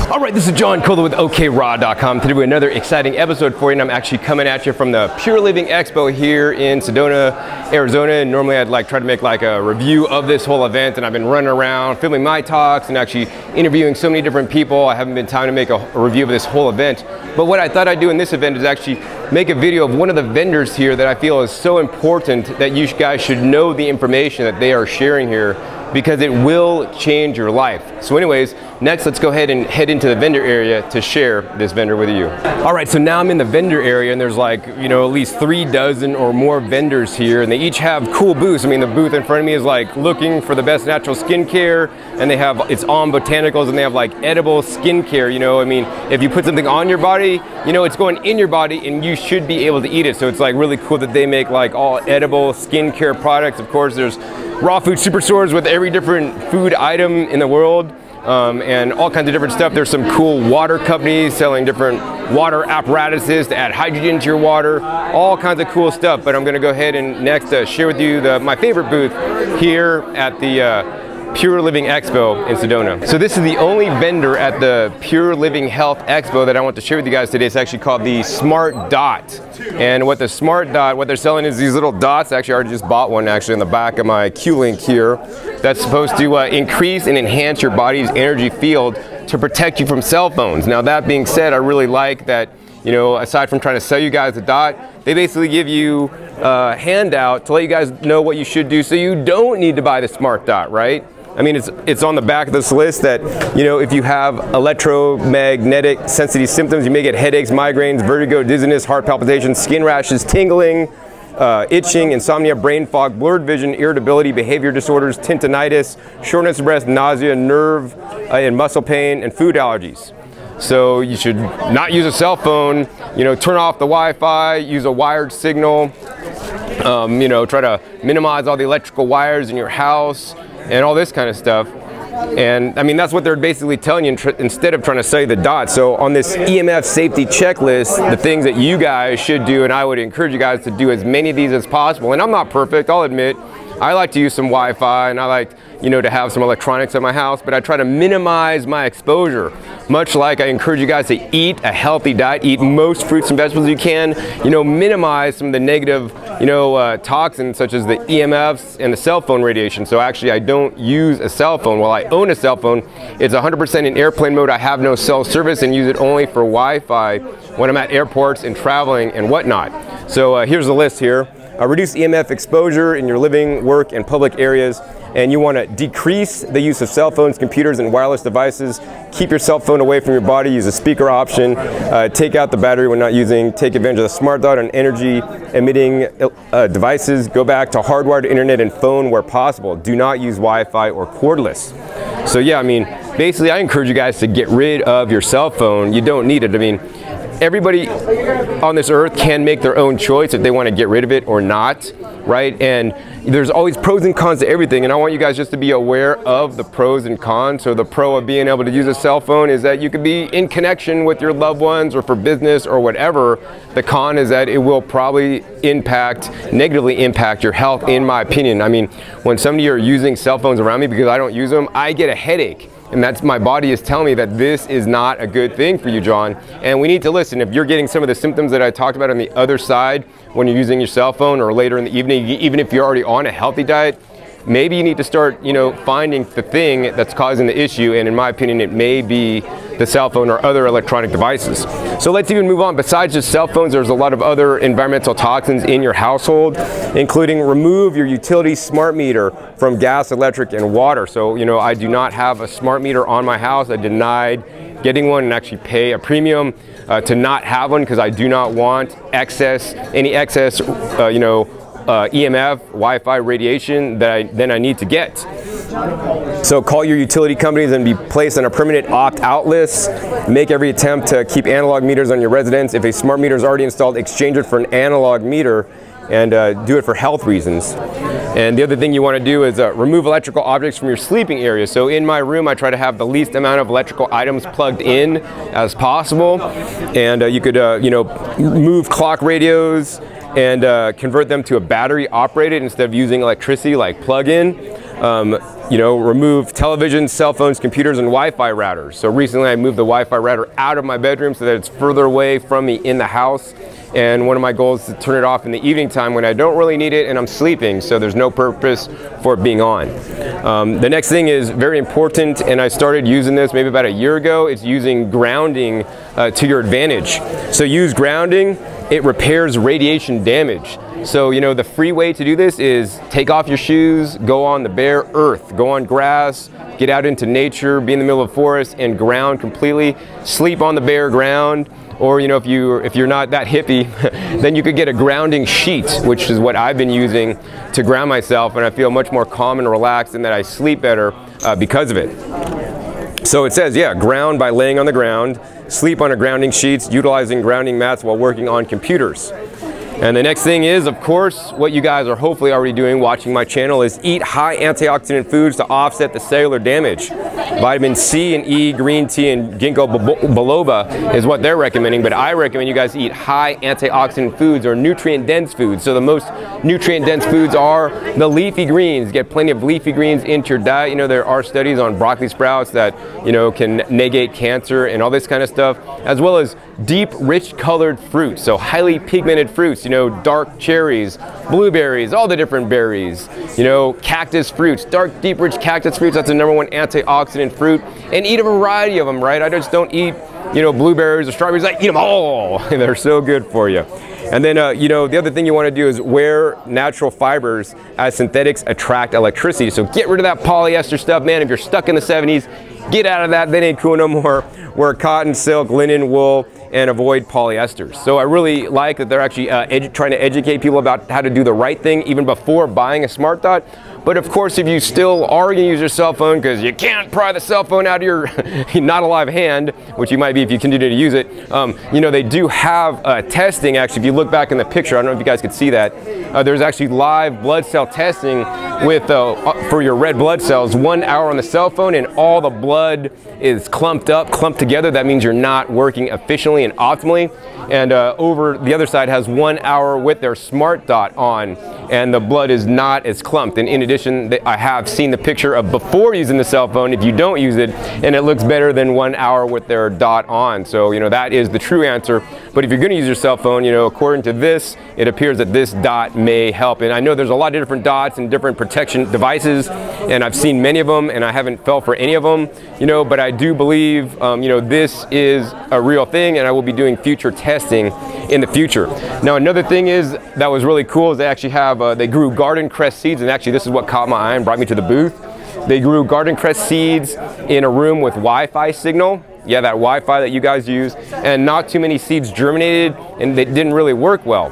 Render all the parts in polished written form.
Alright, this is John Kohler with okraw.com. Today we have another exciting episode for you, and I'm actually coming at you from the Pure Living Expo here in Sedona, Arizona. And normally I'd try to make a review of this whole event, and I've been running around filming my talks and actually interviewing so many different people. I haven't been time to make a review of this whole event. But what I thought I'd do in this event is actually make a video of one of the vendors here that I feel is so important that you guys should know the information that they are sharing here, because it will change your life. So anyways, next let's go ahead and head into the vendor area to share this vendor with you. All right, so now I'm in the vendor area, and there's at least 3 dozen or more vendors here, and they each have cool booths. I mean, the booth in front of me is looking for the best natural skincare, and they have it's on botanicals, and they have edible skincare. I mean, if you put something on your body, it's going in your body and you should be able to eat it. So it's really cool that they make all edible skincare products. Of course, there's raw food superstores with every different food item in the world, and all kinds of different stuff. There's some cool water companies selling different water apparatuses to add hydrogen to your water, all kinds of cool stuff. But I'm going to go ahead and next share with you my favorite booth here at the Pure Living Expo in Sedona. So this is the only vendor at the Pure Living Health Expo that I want to share with you guys today. It's actually called the smartDOT. And what the smartDOT, what they're selling is these little dots. Actually, I already just bought one actually on the back of my Q-Link here. That's supposed to increase and enhance your body's energy field to protect you from cell phones. Now that being said, I really like that, aside from trying to sell you guys the dot, they basically give you a handout to let you guys know what you should do so you don't need to buy the smartDOT, right? I mean, it's on the back of this list that, if you have electromagnetic sensitivity symptoms, you may get headaches, migraines, vertigo, dizziness, heart palpitations, skin rashes, tingling, itching, insomnia, brain fog, blurred vision, irritability, behavior disorders, tinnitus, shortness of breath, nausea, nerve and muscle pain, and food allergies. So you should not use a cell phone, turn off the Wi-Fi, use a wired signal, try to minimize all the electrical wires in your house, and all this kind of stuff. And I mean, that's what they're basically telling you instead of trying to sell you the dot. So on this EMF safety checklist, the things that you guys should do, and I would encourage you guys to do as many of these as possible. And I'm not perfect, I'll admit. I like to use some Wi-Fi, and I like, to have some electronics at my house, but I try to minimize my exposure. Much like I encourage you guys to eat a healthy diet, eat most fruits and vegetables you can, minimize some of the negative, toxins such as the EMFs and the cell phone radiation. So actually I don't use a cell phone. While I own a cell phone, it's 100% in airplane mode. I have no cell service and use it only for Wi-Fi when I'm at airports and traveling and whatnot. So here's the list here. Reduce EMF exposure in your living, work, and public areas. And you want to decrease the use of cell phones, computers, and wireless devices. Keep your cell phone away from your body. Use a speaker option. Take out the battery when not using. Take advantage of the smartDOT on energy-emitting devices. Go back to hardwired internet and phone where possible. Do not use Wi-Fi or cordless. So yeah, I mean, basically I encourage you guys to get rid of your cell phone. You don't need it. I mean, everybody on this earth can make their own choice if they want to get rid of it or not, right? And there's always pros and cons to everything, and I want you guys just to be aware of the pros and cons. So the pro of being able to use a cell phone is that you can be in connection with your loved ones or for business or whatever. The con is that it will probably negatively impact your health, in my opinion. I mean, when some of you are using cell phones around me because I don't use them, I get a headache. And that's, my body is telling me that this is not a good thing for you, John. And we need to listen. If you're getting some of the symptoms that I talked about on the other side when you're using your cell phone or later in the evening, even if you're already on a healthy diet, maybe you need to start, finding the thing that's causing the issue. And in my opinion, it may be the cell phone or other electronic devices. So let's even move on. Besides just cell phones, there's a lot of other environmental toxins in your household, including remove your utility smart meter from gas, electric, and water. So, I do not have a smart meter on my house. I denied getting one and actually pay a premium to not have one because I do not want any excess, EMF, Wi-Fi radiation that I need to get. So call your utility companies and be placed on a permanent opt-out list. Make every attempt to keep analog meters on your residence. If a smart meter is already installed, exchange it for an analog meter and do it for health reasons. And the other thing you want to do is remove electrical objects from your sleeping area. So in my room, I try to have the least amount of electrical items plugged in as possible. And you could, move clock radios and convert them to a battery operated instead of using electricity like plug-in. You know, remove televisions, cell phones, computers, and Wi-Fi routers. So recently I moved the Wi-Fi router out of my bedroom so that it's further away from me in the house. And one of my goals is to turn it off in the evening time when I don't really need it and I'm sleeping, so there's no purpose for it being on. The next thing is very important, and I started using this maybe about a year ago. It's using grounding to your advantage. So use grounding, it repairs radiation damage. So, you know, the free way to do this is take off your shoes, go on the bare earth, go on grass, get out into nature, be in the middle of the forest and ground completely, sleep on the bare ground. Or, you know, if you're not that hippie, then you could get a grounding sheet, which is what I've been using to ground myself, and I feel much more calm and relaxed and that I sleep better because of it. So it says, yeah, ground by laying on the ground, sleep on a grounding sheets, utilizing grounding mats while working on computers. And the next thing is, of course, what you guys are hopefully already doing watching my channel is eat high antioxidant foods to offset the cellular damage. Vitamin C and E, green tea, and ginkgo biloba is what they're recommending, but I recommend you guys eat high antioxidant foods or nutrient-dense foods. So the most nutrient-dense foods are the leafy greens. Get plenty of leafy greens into your diet. You know, there are studies on broccoli sprouts that, you know, can negate cancer and all this kind of stuff, as well as deep, rich colored fruits, so highly pigmented fruits, you know, dark cherries, blueberries, all the different berries, you know, cactus fruits, dark, deep, rich cactus fruits, that's the #1 antioxidant fruit, and eat a variety of them, right? I just don't eat, you know, blueberries or strawberries, I eat them all, and they're so good for you. And then, you know, the other thing you want to do is wear natural fibers as synthetics attract electricity. So get rid of that polyester stuff, man. If you're stuck in the 70s, get out of that. That ain't cool no more. Wear cotton, silk, linen, wool, and avoid polyesters. So I really like that they're actually trying to educate people about how to do the right thing even before buying a smartDOT. But of course, if you still are going to use your cell phone because you can't pry the cell phone out of your not alive hand, which you might be if you continue to use it, you know, they do have testing. Actually, if you look back in the picture, I don't know if you guys could see that, there's actually live blood cell testing with for your red blood cells, 1 hour on the cell phone, and all the blood is clumped together. That means you're not working efficiently and optimally. And over the other side has 1 hour with their smartDOT on, and the blood is not as clumped. And in addition, I have seen the picture of before using the cell phone if you don't use it, and it looks better than 1 hour with their dot on. So, you know, that is the true answer. But if you're going to use your cell phone, you know, according to this, it appears that this dot may help. And I know there's a lot of different dots and different protection devices, and I've seen many of them, and I haven't fell for any of them, you know, but I do believe, you know, this is a real thing, and I will be doing future testing in the future. Now, another thing is that was really cool is they actually have, they grew garden cress seeds, and actually this is what caught my eye and brought me to the booth. They grew garden cress seeds in a room with Wi-Fi signal. Yeah, that Wi-Fi that you guys use, and not too many seeds germinated, and they didn't really work well.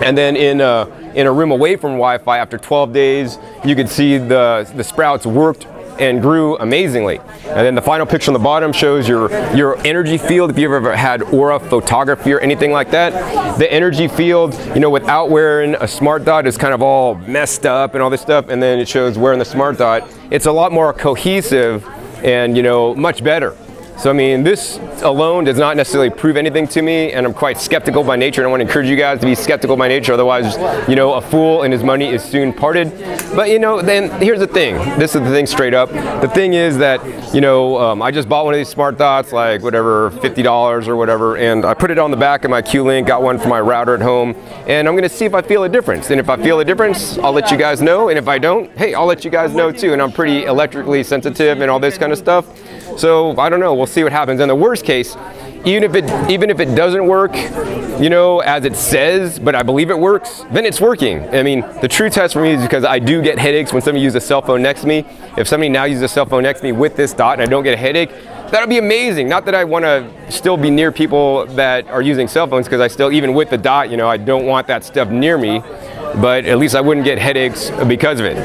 And then in a room away from Wi-Fi, after 12 days, you could see the sprouts worked and grew amazingly. And then the final picture on the bottom shows your energy field. If you've ever had aura photography or anything like that, the energy field, you know, without wearing a smartDOT is kind of all messed up and all this stuff, and then it shows wearing the smartDOT, it's a lot more cohesive and, you know, much better. So I mean, this alone does not necessarily prove anything to me, and I'm quite skeptical by nature, and I want to encourage you guys to be skeptical by nature, otherwise, you know, a fool and his money is soon parted. But, you know, then here's the thing, this is the thing straight up, the thing is that, you know, I just bought one of these smartDOTs, like whatever, $50 or whatever, and I put it on the back of my Q-Link, got one for my router at home, and I'm going to see if I feel a difference. And if I feel a difference, I'll let you guys know, and if I don't, hey, I'll let you guys know too. And I'm pretty electrically sensitive and all this kind of stuff, so I don't know, we'll see what happens. In the worst case, even if it doesn't work, you know, as it says, but I believe it works, then it's working. I mean, the true test for me is because I do get headaches when somebody uses a cell phone next to me. If somebody now uses a cell phone next to me with this dot and I don't get a headache, that would be amazing. Not that I want to still be near people that are using cell phones, because I still, even with the dot, you know, I don't want that stuff near me. but at least I wouldn't get headaches because of it.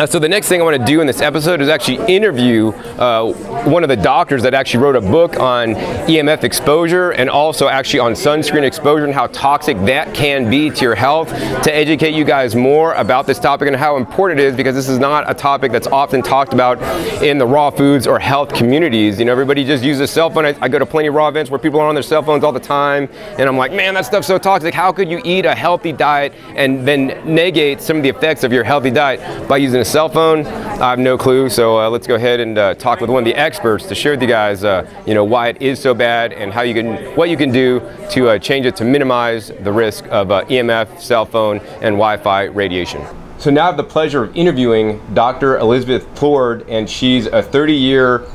So the next thing I want to do in this episode is actually interview one of the doctors that actually wrote a book on EMF exposure and also actually on sunscreen exposure and how toxic that can be to your health, to educate you guys more about this topic and how important it is, because this is not a topic that's often talked about in the raw foods or health communities. You know, everybody just uses cell phone. I go to plenty of raw events where people are on their cell phones all the time, and I'm like, man, that stuff's so toxic. How could you eat a healthy diet and then negate some of the effects of your healthy diet by using a cell phone? I have no clue. So let's go ahead and talk with one of the experts to share with you guys, you know, why it is so bad and how you can, what you can do to change it to minimize the risk of EMF, cell phone, and Wi-Fi radiation. So now I have the pleasure of interviewing Dr. Elizabeth Plourde, and she's a 30-year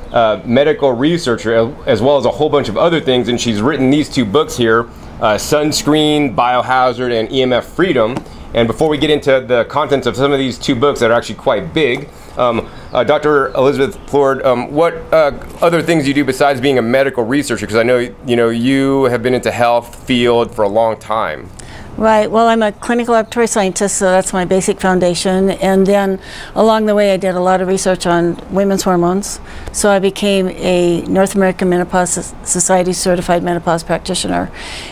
medical researcher as well as a whole bunch of other things, and she's written these two books here, Sunscreen, Biohazard, and EMF Freedom. And before we get into the contents of some of these two books that are actually quite big, Dr. Elizabeth Plourde, what other things do you do besides being a medical researcher? Because I know, you know, you have been into health field for a long time. Right. Well, I'm a clinical laboratory scientist, so that's my basic foundation. And then along the way, I did a lot of research on women's hormones. So I became a North American Menopause Society certified menopause practitioner.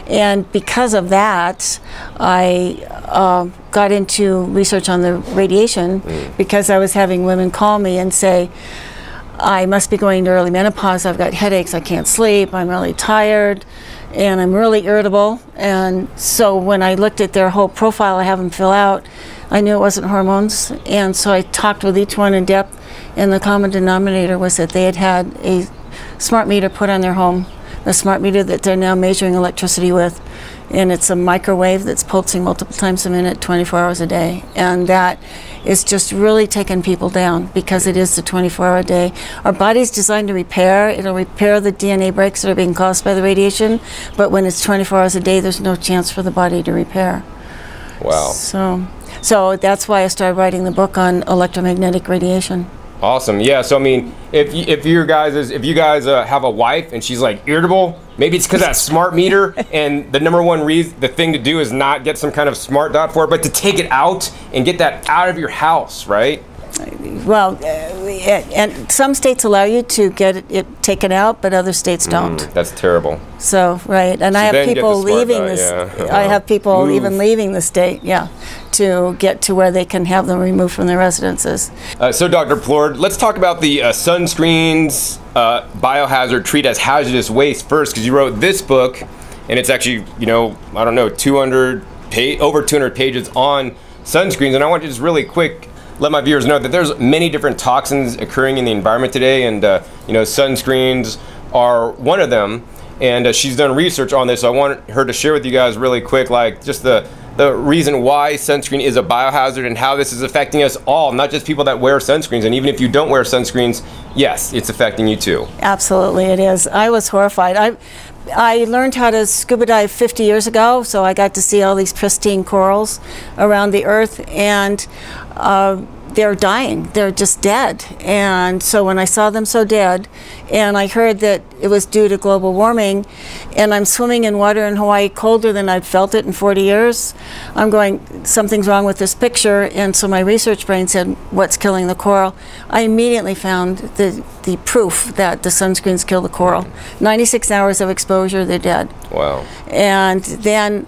And because of that, I got into research on the radiation because I was having women call me and say, I must be going to early menopause, I've got headaches, I can't sleep, I'm really tired, and I'm really irritable. And so when I looked at their whole profile I have them fill out, I knew it wasn't hormones. And so I talked with each one in depth, and the common denominator was that they had had a smart meter put on their home, a smart meter that they're now measuring electricity with. And it's a microwave that's pulsing multiple times a minute, 24 hours a day. And that is just really taking people down because it is the 24-hour day. Our body's designed to repair. It'll repair the DNA breaks that are being caused by the radiation, but when it's 24 hours a day, there's no chance for the body to repair. Wow. So that's why I started writing the book on electromagnetic radiation. Awesome. Yeah. So I mean, if you guys have a wife and she's like irritable, maybe it's because that smart meter. And the #1 reason, the thing to do is not get some kind of smartDOT for it, but to take it out and get that out of your house, right? Well, and some states allow you to get it taken out, but other states don't. That's terrible. So, right, and so I have people leaving this. Yeah. I have people even leaving the state, yeah, to get to where they can have them removed from their residences. So, Dr. Plourde, let's talk about the sunscreens, Biohazard, treat as hazardous waste first, because you wrote this book, and it's actually, you know, I don't know, over 200 pages on sunscreens, and I want to just really quick let my viewers know that there's many different toxins occurring in the environment today, and you know, sunscreens are one of them. And she's done research on this, so I want her to share with you guys really quick, like just the reason why sunscreen is a biohazard and how this is affecting us all, not just people that wear sunscreens. And even if you don't wear sunscreens, yes, it's affecting you too. Absolutely, it is. I was horrified. I learned how to scuba dive 50 years ago, so I got to see all these pristine corals around the earth, and they're dying. They're just dead. And so when I saw them so dead, and I heard that it was due to global warming, and I'm swimming in water in Hawaii colder than I'd felt it in 40 years, I'm going, something's wrong with this picture. And so my research brain said, what's killing the coral? I immediately found the proof that the sunscreens kill the coral. 96 hours of exposure, they're dead. Wow. And then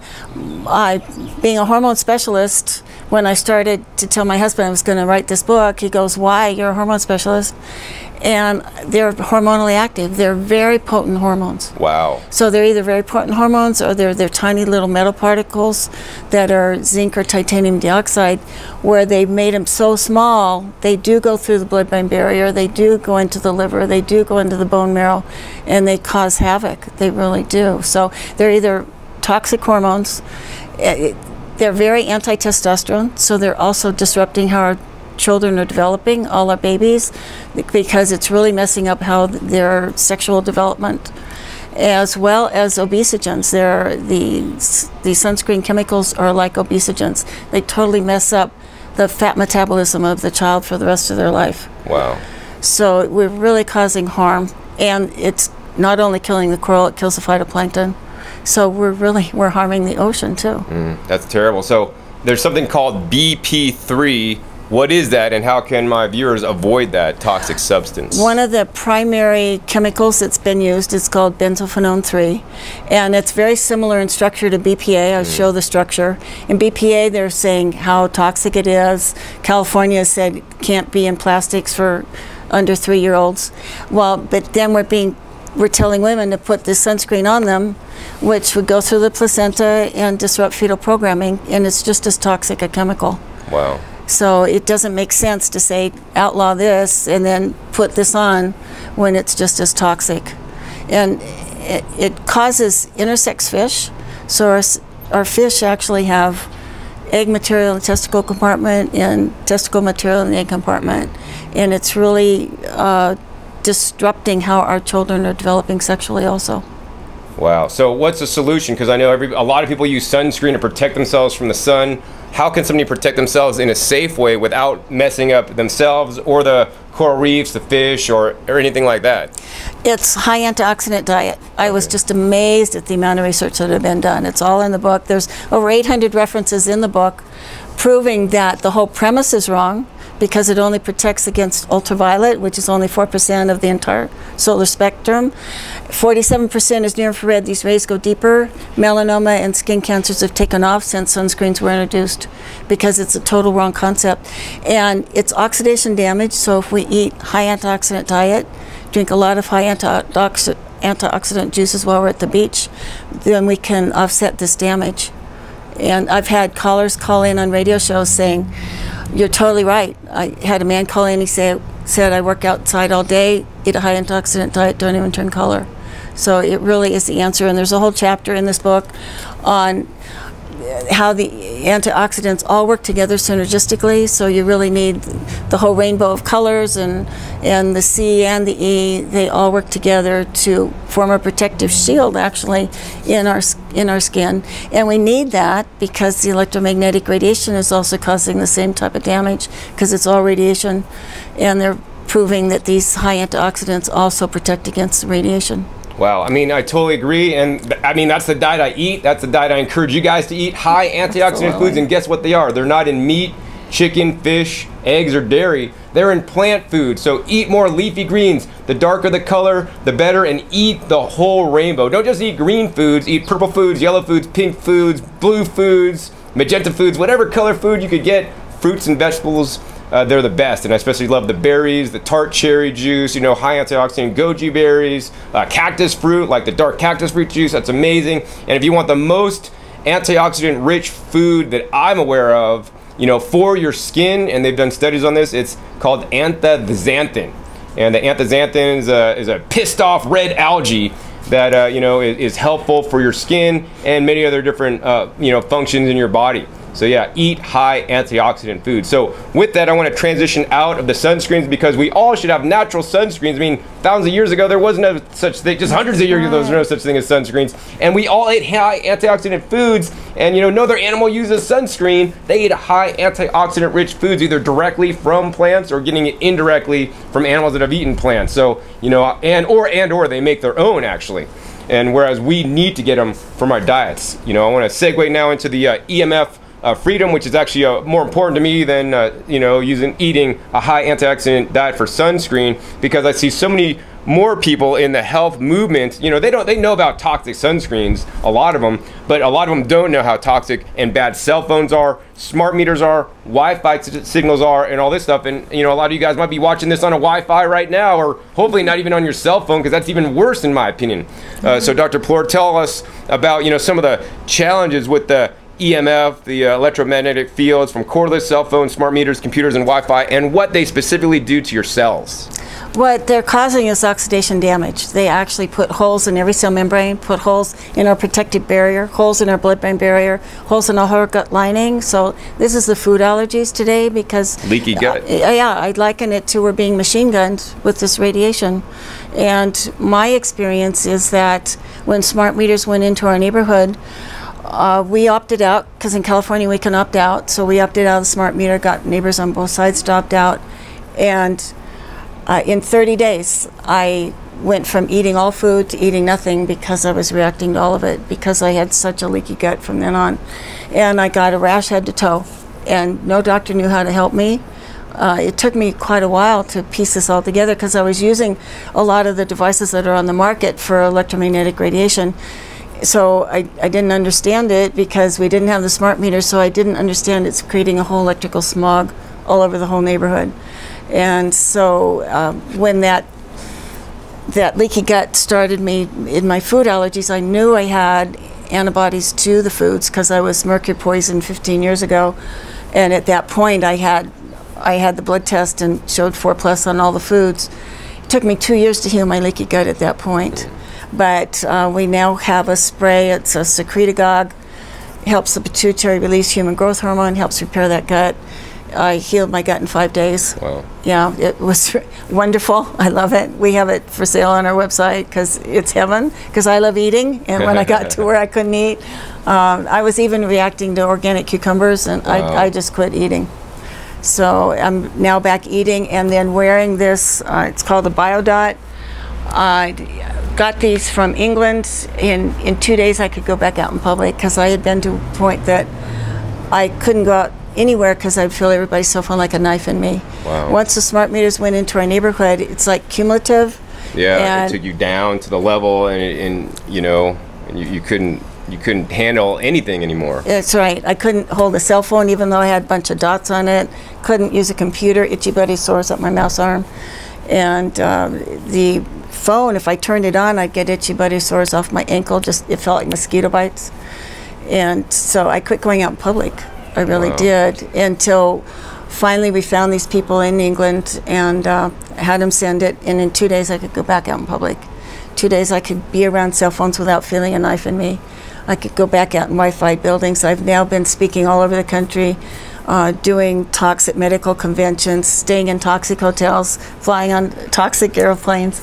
being a hormone specialist, when I started to tell my husband I was going to write this book, he goes, why? You're a hormone specialist. And they're hormonally active. They're very potent hormones. Wow. So they're either very potent hormones or they're tiny little metal particles that are zinc or titanium dioxide, where they've made them so small, they do go through the blood-brain barrier, they do go into the liver, they do go into the bone marrow, and they cause havoc. They really do. So they're either toxic hormones, they're very anti-testosterone, so they're also disrupting how our children are developing, all our babies, because it's really messing up how their sexual development, as well as obesogens. The sunscreen chemicals are like obesogens. They totally mess up the fat metabolism of the child for the rest of their life. Wow. So we're really causing harm, and it's not only killing the coral, it kills the phytoplankton. So we're harming the ocean too. That's terrible. So there's something called BP3. What is that, and how can my viewers avoid that toxic substance? One of the primary chemicals that's been used is called benzophenone 3, and it's very similar in structure to BPA. I'll show the structure. In BPA, they're saying how toxic it is. California said it can't be in plastics for under 3-year-olds. Well, but then we're telling women to put this sunscreen on them, which would go through the placenta and disrupt fetal programming, and it's just as toxic a chemical. Wow. So it doesn't make sense to say outlaw this and then put this on when it's just as toxic. And it causes intersex fish. So our fish actually have egg material in the testicle compartment and testicle material in the egg compartment. And it's really disrupting how our children are developing sexually also. Wow. So what's the solution? Because I know a lot of people use sunscreen to protect themselves from the sun. How can somebody protect themselves in a safe way without messing up themselves or the coral reefs, the fish, or anything like that? It's high antioxidant diet. I was just amazed at the amount of research that had been done. It's all in the book. There's over 800 references in the book proving that the whole premise is wrong, because it only protects against ultraviolet, which is only 4% of the entire solar spectrum. 47% is near infrared. These rays go deeper. Melanoma and skin cancers have taken off since sunscreens were introduced, because it's a total wrong concept. And it's oxidation damage, so if we eat high antioxidant diet, drink a lot of high antioxidant juices while we're at the beach, then we can offset this damage. And I've had callers call in on radio shows saying, "You're totally right." I had a man call in, he said, "I work outside all day, eat a high antioxidant diet, don't even turn color." So it really is the answer, and there's a whole chapter in this book on how the antioxidants all work together synergistically. So you really need the whole rainbow of colors, and the C and the E, they all work together to form a protective shield actually in our skin. And we need that because the electromagnetic radiation is also causing the same type of damage, because it's all radiation, and they're proving that these high antioxidants also protect against the radiation. Wow, I mean, I totally agree, and I mean, that's the diet I eat. That's the diet I encourage you guys to eat. High antioxidant foods, and guess what they are? They're not in meat, chicken, fish, eggs, or dairy. They're in plant food, so eat more leafy greens. The darker the color, the better, and eat the whole rainbow. Don't just eat green foods, eat purple foods, yellow foods, pink foods, blue foods, magenta foods, whatever color food you could get, fruits and vegetables. They're the best, and I especially love the berries, the tart cherry juice, you know, high antioxidant goji berries, cactus fruit, like the dark cactus fruit juice, that's amazing. And if you want the most antioxidant rich food that I'm aware of, you know, for your skin, and they've done studies on this, it's called anthocyanin. And the anthocyanin is a pissed off red algae that, you know, is helpful for your skin and many other different, you know, functions in your body. So yeah, eat high antioxidant food. So with that, I want to transition out of the sunscreens, because we all should have natural sunscreens. I mean, thousands of years ago, there was no such thing, just hundreds of years ago, there was no such thing as sunscreens. And we all ate high antioxidant foods, and you know, no other animal uses sunscreen. They eat high antioxidant rich foods, either directly from plants or getting it indirectly from animals that have eaten plants. So, you know, or they make their own actually. And whereas we need to get them from our diets. You know, I want to segue now into the EMF freedom, which is actually more important to me than you know, eating a high antioxidant diet for sunscreen, because I see so many more people in the health movement. You know, they know about toxic sunscreens, a lot of them, but a lot of them don't know how toxic and bad cell phones are, smart meters are, Wi-Fi signals are, and all this stuff. And you know, a lot of you guys might be watching this on a Wi-Fi right now, or hopefully not even on your cell phone, because that's even worse in my opinion. So Dr. Plourde, tell us about, you know, some of the challenges with the EMF, the electromagnetic fields from cordless cell phones, smart meters, computers, and Wi-Fi, and what they specifically do to your cells. What they're causing is oxidation damage. They actually put holes in every cell membrane, put holes in our protective barrier, holes in our blood-brain barrier, holes in our whole gut lining. So this is the food allergies today, because leaky gut. Yeah, I'd liken it to we're being machine gunned with this radiation. And my experience is that when smart meters went into our neighborhood, we opted out, because in California we can opt out. So we opted out of the smart meter, got neighbors on both sides to opt out. And in 30 days, I went from eating all food to eating nothing because I was reacting to all of it, because I had such a leaky gut from then on. And I got a rash head to toe, and no doctor knew how to help me. It took me quite a while to piece this all together because I was using a lot of the devices that are on the market for electromagnetic radiation. So I didn't understand it because we didn't have the smart meters, so I didn't understand it's creating a whole electrical smog all over the whole neighborhood. And so when that leaky gut started me in my food allergies, I knew I had antibodies to the foods because I was mercury poisoned 15 years ago. And at that point I had the blood test and showed 4+ on all the foods. It took me 2 years to heal my leaky gut at that point. But we now have a spray. It's a secretagogue. Helps the pituitary release human growth hormone, helps repair that gut. I healed my gut in 5 days. Wow. Yeah, it was wonderful. I love it. We have it for sale on our website because it's heaven, because I love eating. And when I got to where I couldn't eat, I was even reacting to organic cucumbers, and wow. I just quit eating. So I'm now back eating and then wearing this, it's called the Biohazard. I got these from England. In 2 days I could go back out in public because I had been to a point that I couldn't go out anywhere because I'd feel everybody's cell phone like a knife in me. Wow. Once the smart meters went into our neighborhood, it's like cumulative. Yeah, it took you down to the level, and you know, and you couldn't handle anything anymore. That's right. I couldn't hold a cell phone even though I had a bunch of dots on it. Couldn't use a computer, itchy buddy sores up my mouse arm. And the phone, if I turned it on, I'd get itchy buddy sores off my ankle. Just, it felt like mosquito bites. And so I quit going out in public. I really did, until finally we found these people in England and had them send it, and in 2 days I could go back out in public. 2 days I could be around cell phones without feeling a knife in me. I could go back out in Wi-Fi buildings. I've now been speaking all over the country, doing talks at medical conventions, staying in toxic hotels, flying on toxic airplanes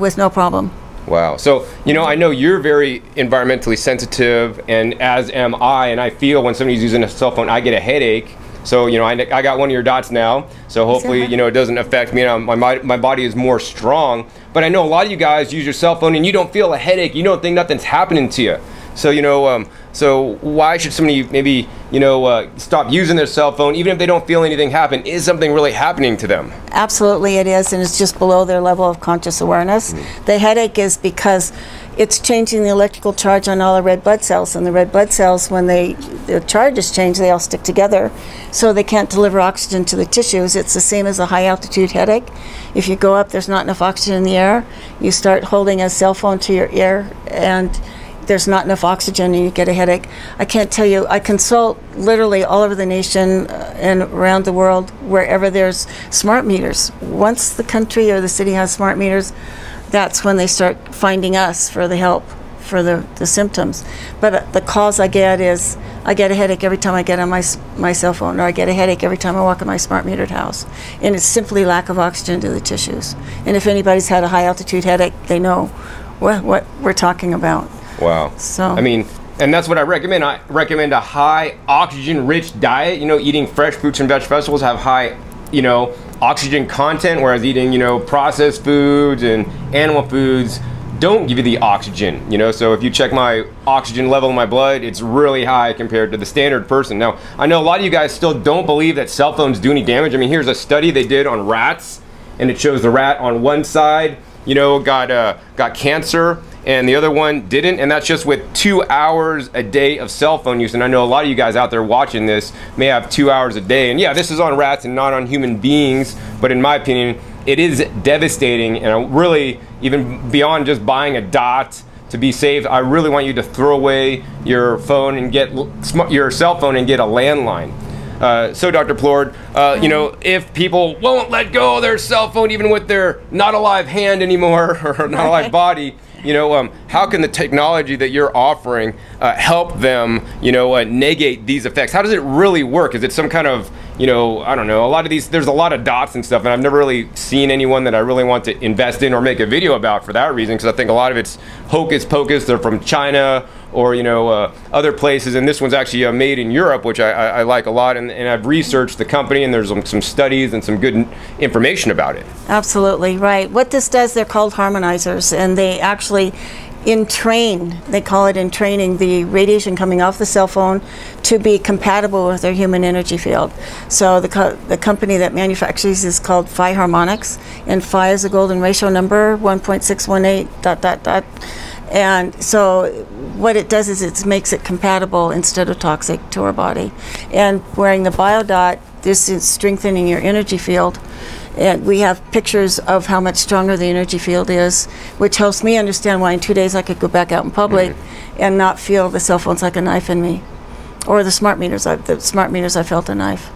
with no problem. Wow. So, you know, I know you're very environmentally sensitive, and as am I, and I feel when somebody's using a cell phone, I get a headache. So, you know, I got one of your dots now, so hopefully, you know, it doesn't affect me. You know, my body is more strong. But I know a lot of you guys use your cell phone and you don't feel a headache. You don't think nothing's happening to you. So, you know, so why should somebody maybe, you know, stop using their cell phone, even if they don't feel anything happen? Is something really happening to them? Absolutely it is, and it's just below their level of conscious awareness. The headache is because it's changing the electrical charge on all the red blood cells, and the red blood cells, when the charge is changed, they all stick together, so they can't deliver oxygen to the tissues. It's the same as a high altitude headache. If you go up, there's not enough oxygen in the air, you start holding a cell phone to your ear, and there's not enough oxygen and you get a headache. I can't tell you, I consult literally all over the nation and around the world wherever there's smart meters. Once the country or the city has smart meters, that's when they start finding us for the help for the symptoms. But the calls I get is, I get a headache every time I get on my cell phone, or I get a headache every time I walk in my smart metered house. And it's simply lack of oxygen to the tissues. And if anybody's had a high altitude headache, they know what we're talking about. Wow. So, I mean, and that's what I recommend. I recommend a high oxygen-rich diet. You know, eating fresh fruits and vegetables have high, you know, oxygen content, whereas eating, you know, processed foods and animal foods don't give you the oxygen, you know. So if you check my oxygen level in my blood, it's really high compared to the standard person. Now, I know a lot of you guys still don't believe that cell phones do any damage. I mean, here's a study they did on rats, and it shows the rat on one side, you know, got cancer, and the other one didn't, and that's just with 2 hours a day of cell phone use. And I know a lot of you guys out there watching this may have 2 hours a day, and yeah, this is on rats and not on human beings, but in my opinion, it is devastating. And I really, even beyond just buying a dot to be safe, I really want you to throw away your phone and get your cell phone and get a landline. So Dr. Plourde, you know, if people won't let go of their cell phone even with their not alive hand anymore or not alive body, you know, how can the technology that you're offering help them, you know, negate these effects? How does it really work? Is it some kind of, you know, I don't know, a lot of these, there's a lot of dots and stuff, and I've never really seen anyone that I really want to invest in or make a video about for that reason, because I think a lot of it's hocus pocus. They're from China or, you know, other places, and this one's actually made in Europe, which I like a lot, and I've researched the company, and there's some studies and some good information about it. Absolutely, right. What this does, they're called harmonizers, and they actually entrain, they call it entraining, the radiation coming off the cell phone to be compatible with their human energy field. So the company that manufactures is called Phi Harmonics, and Phi is a golden ratio number, 1.618 ... And so what it does is it makes it compatible instead of toxic to our body. And wearing the Biohazard, this is strengthening your energy field. And we have pictures of how much stronger the energy field is, which helps me understand why in 2 days I could go back out in public and not feel the cell phone's like a knife in me. Or the smart meters, I felt a knife.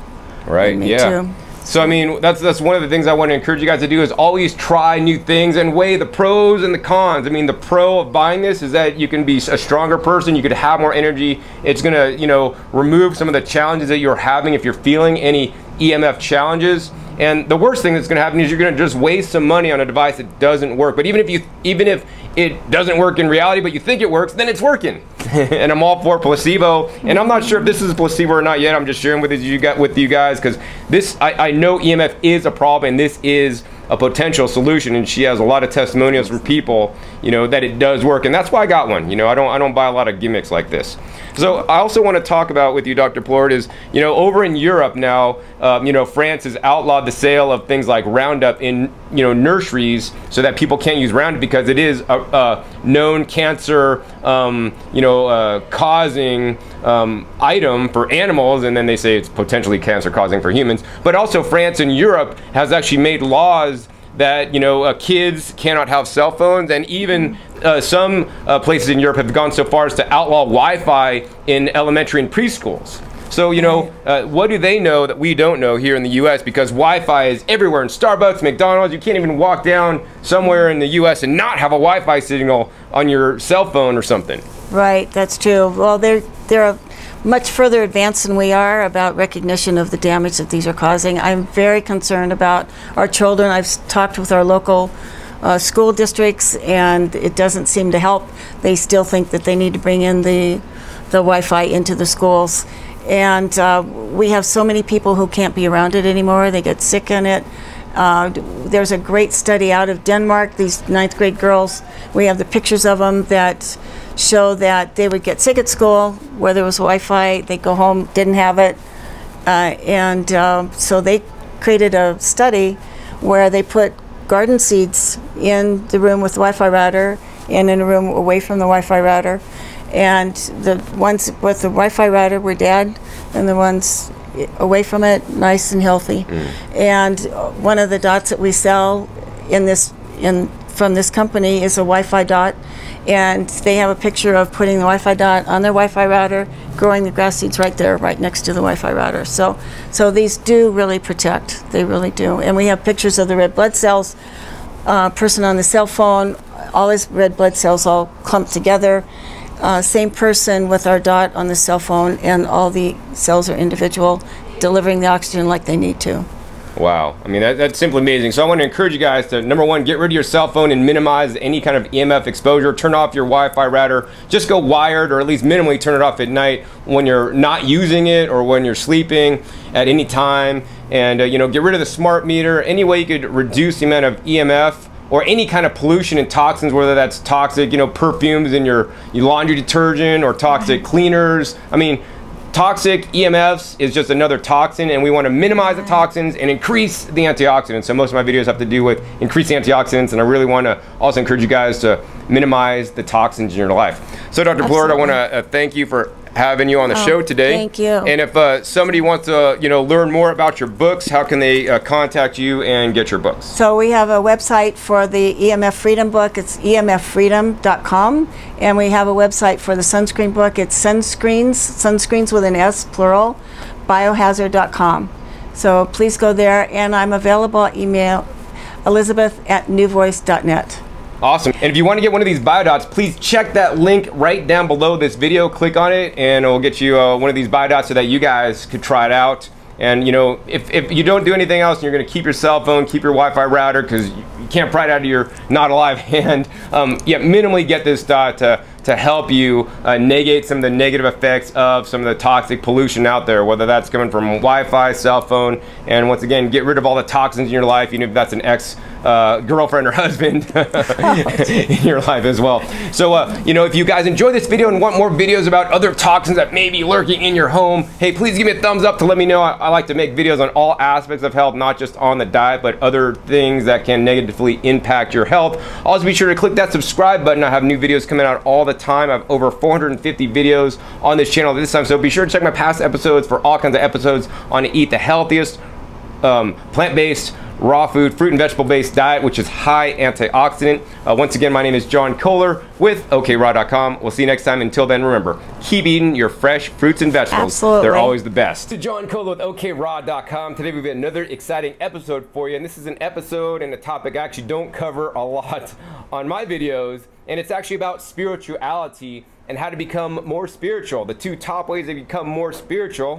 Right, in me yeah. too. So I mean, that's one of the things I want to encourage you guys to do, is always try new things and weigh the pros and the cons. I mean, the pro of buying this is that you can be a stronger person, you could have more energy. It's gonna, you know, remove some of the challenges that you're having if you're feeling any EMF challenges. And the worst thing that's going to happen is you're going to just waste some money on a device that doesn't work. But even if it doesn't work in reality, but you think it works, then it's working. And I'm all for placebo. And I'm not sure if this is a placebo or not yet. I'm just sharing with you guys, because this, I know EMF is a problem, and this is a potential solution. And she has a lot of testimonials from people, you know, that it does work. And that's why I got one. You know, I don't buy a lot of gimmicks like this. So I also want to talk about with you, Dr. Plourde, is, you know, over in Europe now, you know, France has outlawed the sale of things like Roundup in, you know, nurseries, so that people can't use Roundup because it is a known cancer, you know, causing item for animals, and then they say it's potentially cancer causing for humans. But also France and Europe has actually made laws that, you know, kids cannot have cell phones, and even some places in Europe have gone so far as to outlaw Wi-Fi in elementary and preschools. So, you know, what do they know that we don't know here in the U.S.? Because Wi-Fi is everywhere in Starbucks, McDonald's. You can't even walk down somewhere in the U.S. and not have a Wi-Fi signal on your cell phone or something. Right, that's true. Well, they're much further advanced than we are about recognition of the damage that these are causing. I'm very concerned about our children. I've talked with our local school districts, and it doesn't seem to help. They still think that they need to bring in the Wi-Fi into the schools. And we have so many people who can't be around it anymore. They get sick in it. There's a great study out of Denmark, these 9th grade girls. We have the pictures of them that show that they would get sick at school where there was Wi-Fi. They'd go home, didn't have it. So they created a study where they put garden seeds in the room with the Wi-Fi router and in a room away from the Wi-Fi router. And the ones with the Wi-Fi router were dead, and the ones away from it, nice and healthy. And one of the dots that we sell from this company is a Wi-Fi dot, and they have a picture of putting the Wi-Fi dot on their Wi-Fi router, growing the grass seeds right there, right next to the Wi-Fi router. So these do really protect. They really do. And we have pictures of the red blood cells, person on the cell phone, all his red blood cells all clumped together. Same person with our dot on the cell phone, and all the cells are individual, delivering the oxygen like they need to. Wow, I mean, that's simply amazing. So I want to encourage you guys to, number one, get rid of your cell phone and minimize any kind of EMF exposure. Turn off your Wi-Fi router. Just go wired, or at least minimally turn it off at night when you're not using it or when you're sleeping at any time. And, you know, get rid of the smart meter. Any way you could reduce the amount of EMF or any kind of pollution and toxins, whether that's toxic, you know, perfumes in your laundry detergent or toxic cleaners. I mean, toxic EMFs is just another toxin, and we want to minimize the toxins and increase the antioxidants. So most of my videos have to do with increasing antioxidants, and I really want to also encourage you guys to minimize the toxins in your life. So Dr. Plourde, I want to thank you for having you on the show today. Thank you. And if somebody wants to, you know, learn more about your books, how can they contact you and get your books? So we have a website for the EMF Freedom book. It's emffreedom.com. And we have a website for the Sunscreen book. It's Sunscreens with an S, plural, biohazard.com. So please go there. And I'm available, email elizabeth@newvoice.net. Awesome. And if you want to get one of these Biodots, please check that link right down below this video. Click on it, and it will get you one of these Biodots so that you guys could try it out And you know, if you don't do anything else and you're going to keep your cell phone, keep your Wi-Fi router, because you can't pry it out of your not alive hand, yeah, minimally get this dot to help you negate some of the negative effects of some of the toxic pollution out there, whether that's coming from Wi-Fi, cell phone, and once again, get rid of all the toxins in your life, even if that's an ex-girlfriend or husband in your life as well. So, you know, if you guys enjoy this video and want more videos about other toxins that may be lurking in your home, hey, please give me a thumbs up to let me know. I like to make videos on all aspects of health, not just on the diet, but other things that can negatively impact your health. Also, be sure to click that subscribe button. I have new videos coming out all the time. I have over 450 videos on this channel this time, so be sure to check my past episodes for all kinds of episodes on to eat the healthiest plant-based, raw food, fruit and vegetable-based diet, which is high antioxidant. Once again, my name is John Kohler with okraw.com. We'll see you next time. Until then, remember, keep eating your fresh fruits and vegetables. Absolutely. They're always the best. This is John Kohler with okraw.com. Today we've got another exciting episode for you, and this is an episode and a topic I actually don't cover a lot on my videos, and it's actually about spirituality and how to become more spiritual. The two top ways to become more spiritual